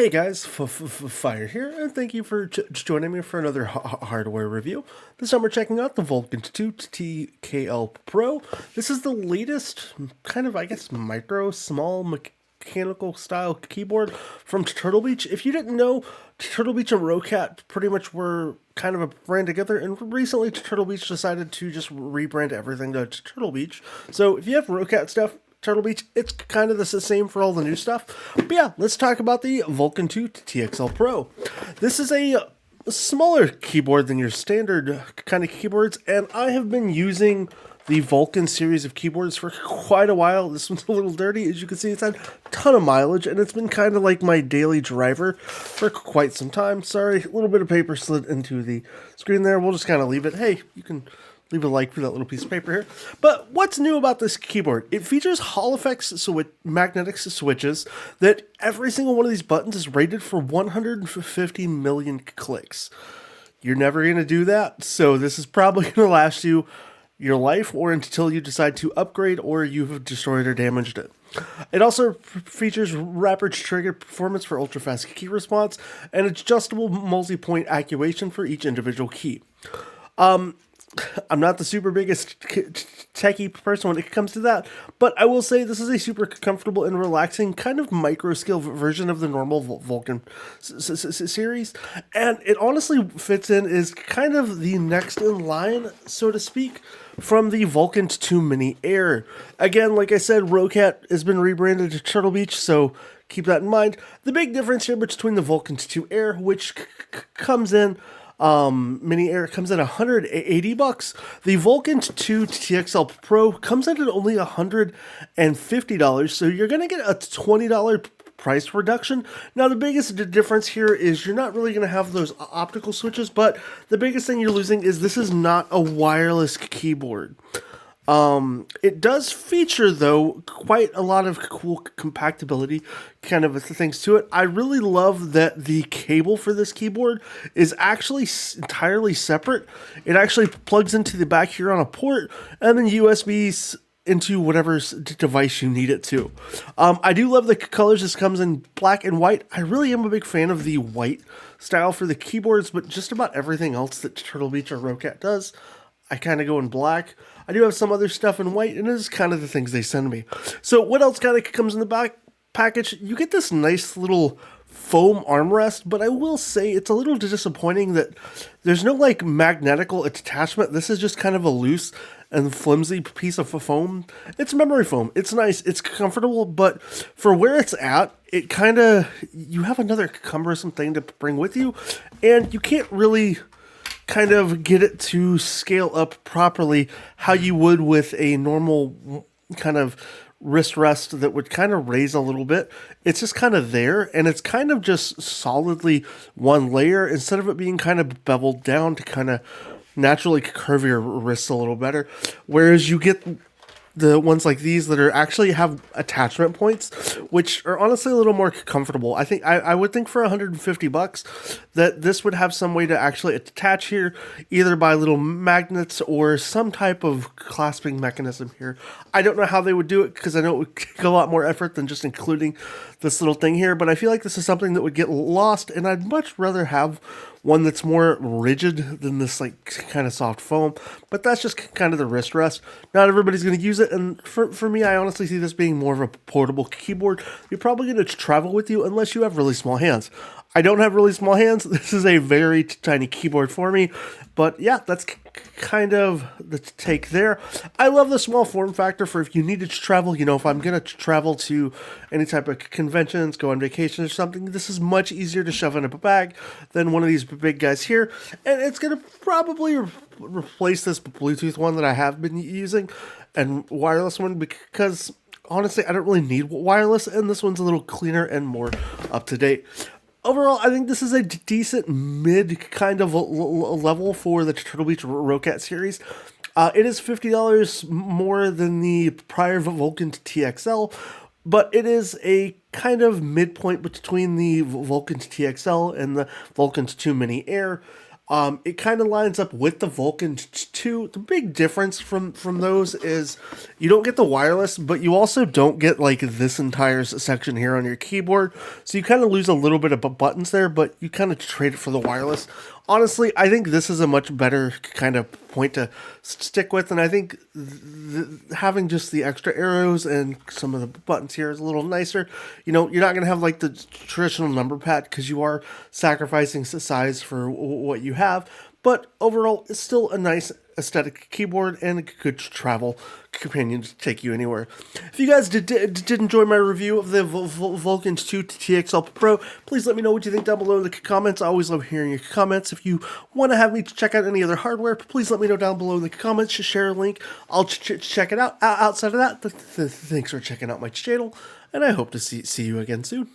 Hey guys, Fire here, and thank you for joining me for another hardware review. This time we're checking out the Vulcan 2 TKL Pro. This is the latest kind of, I guess, small mechanical style keyboard from Turtle Beach. If you didn't know, Turtle Beach and Rocat pretty much were kind of a brand together, and recently Turtle Beach decided to just rebrand everything to Turtle Beach. So if you have Rocat stuff, Turtle Beach, it's kind of the same for all the new stuff. But yeah, let's talk about the Vulcan 2 TXL Pro. This is a smaller keyboard than your standard kind of keyboards, and I have been using the Vulcan series of keyboards for quite a while. This one's a little dirty. As you can see, it's had a ton of mileage, and it's been kind of like my daily driver for quite some time. Sorry, a little bit of paper slid into the screen there. We'll just kind of leave it. Hey, you can leave a like for that little piece of paper here. But what's new about this keyboard? It features Hall effects magnetic switches that every single one of these buttons is rated for 150 million clicks. You're never going to do that, so this is probably going to last you your life or until you decide to upgrade or you've destroyed or damaged it. It also features rapid trigger performance for ultra-fast key response and adjustable multi-point actuation for each individual key. I'm not the super biggest techie person when it comes to that, but I will say this is a super comfortable and relaxing kind of micro-scale version of the normal Vulcan series, and it honestly fits in as kind of the next in line, so to speak, from the Vulcan 2 Mini Air. Again, like I said, Rocat has been rebranded to Turtle Beach, so keep that in mind. The big difference here between the Vulcan 2 Air, which comes in Mini Air, comes at $180. The Vulcan 2 TXL Pro comes in at only $150, so you're going to get a $20 price reduction. Now, the biggest difference here is you're not really going to have those optical switches, but the biggest thing you're losing is this is not a wireless keyboard. It does feature, though, quite a lot of cool compatibility kind of things to it. I really love that the cable for this keyboard is actually entirely separate. It actually plugs into the back here on a port, and then USBs into whatever device you need it to. I do love the colors. This comes in black and white. I really am a big fan of the white style for the keyboards, but just about everything else that Turtle Beach or Rocat does, I kind of go in black. I do have some other stuff in white, and this is kind of the things they send me. So what else kind of comes in the back package? You get this nice little foam armrest, but I will say it's a little disappointing that there's no like magnetical attachment. This is just kind of a loose and flimsy piece of foam. It's memory foam. It's nice. It's comfortable, but for where it's at, it kind of, you have another cumbersome thing to bring with you, and you can't really kind of get it to scale up properly how you would with a normal kind of wrist rest that would kind of raise a little bit. It's just kind of there, and it's kind of just solidly one layer instead of it being kind of beveled down to kind of naturally curve your wrists a little better. Whereas you get the ones like these that are actually have attachment points, which are honestly a little more comfortable. I think I would think for $150 that this would have some way to actually attach here, either by little magnets or some type of clasping mechanism here. I don't know how they would do it because I know it would take a lot more effort than just including this little thing here, but I feel like this is something that would get lost, and I'd much rather have one that's more rigid than this like kind of soft foam. But that's just kind of the wrist rest. Not everybody's going to use it, and for me, I honestly see this being more of a portable keyboard. You're probably going to travel with you unless you have really small hands. I don't have really small hands. This is a very tiny keyboard for me. But yeah, that's kind of the take there. I love the small form factor for if you need to travel. You know, if I'm going to travel to any type of conventions, go on vacation or something, this is much easier to shove in a bag than one of these big guys here. And it's going to probably replace this Bluetooth one that I have been using and wireless one, because honestly, I don't really need wireless, and this one's a little cleaner and more up to date. Overall, I think this is a decent mid kind of level for the Turtle Beach Rocat series. It is $50 more than the prior Vulcan TXL, but it is a kind of midpoint between the Vulcan TXL and the Vulcan 2 Mini Air. It kind of lines up with the Vulcan 2. The big difference from those is you don't get the wireless, but you also don't get like this entire section here on your keyboard. So you kind of lose a little bit of buttons there, but you kind of trade it for the wireless. Honestly, I think this is a much better kind of point to stick with, and I think having just the extra arrows and some of the buttons here is a little nicer. You know, you're not going to have like the traditional number pad because you are sacrificing size for what you have, but overall, it's still a nice aesthetic keyboard and a good travel companion to take you anywhere. If you guys did enjoy my review of the Vulcan 2 TXL Pro, please let me know what you think down below in the comments. I always love hearing your comments. If you want to have me check out any other hardware, please let me know down below in the comments. Just share a link. I'll check it out. Outside of that, thanks for checking out my channel, and I hope to see you again soon.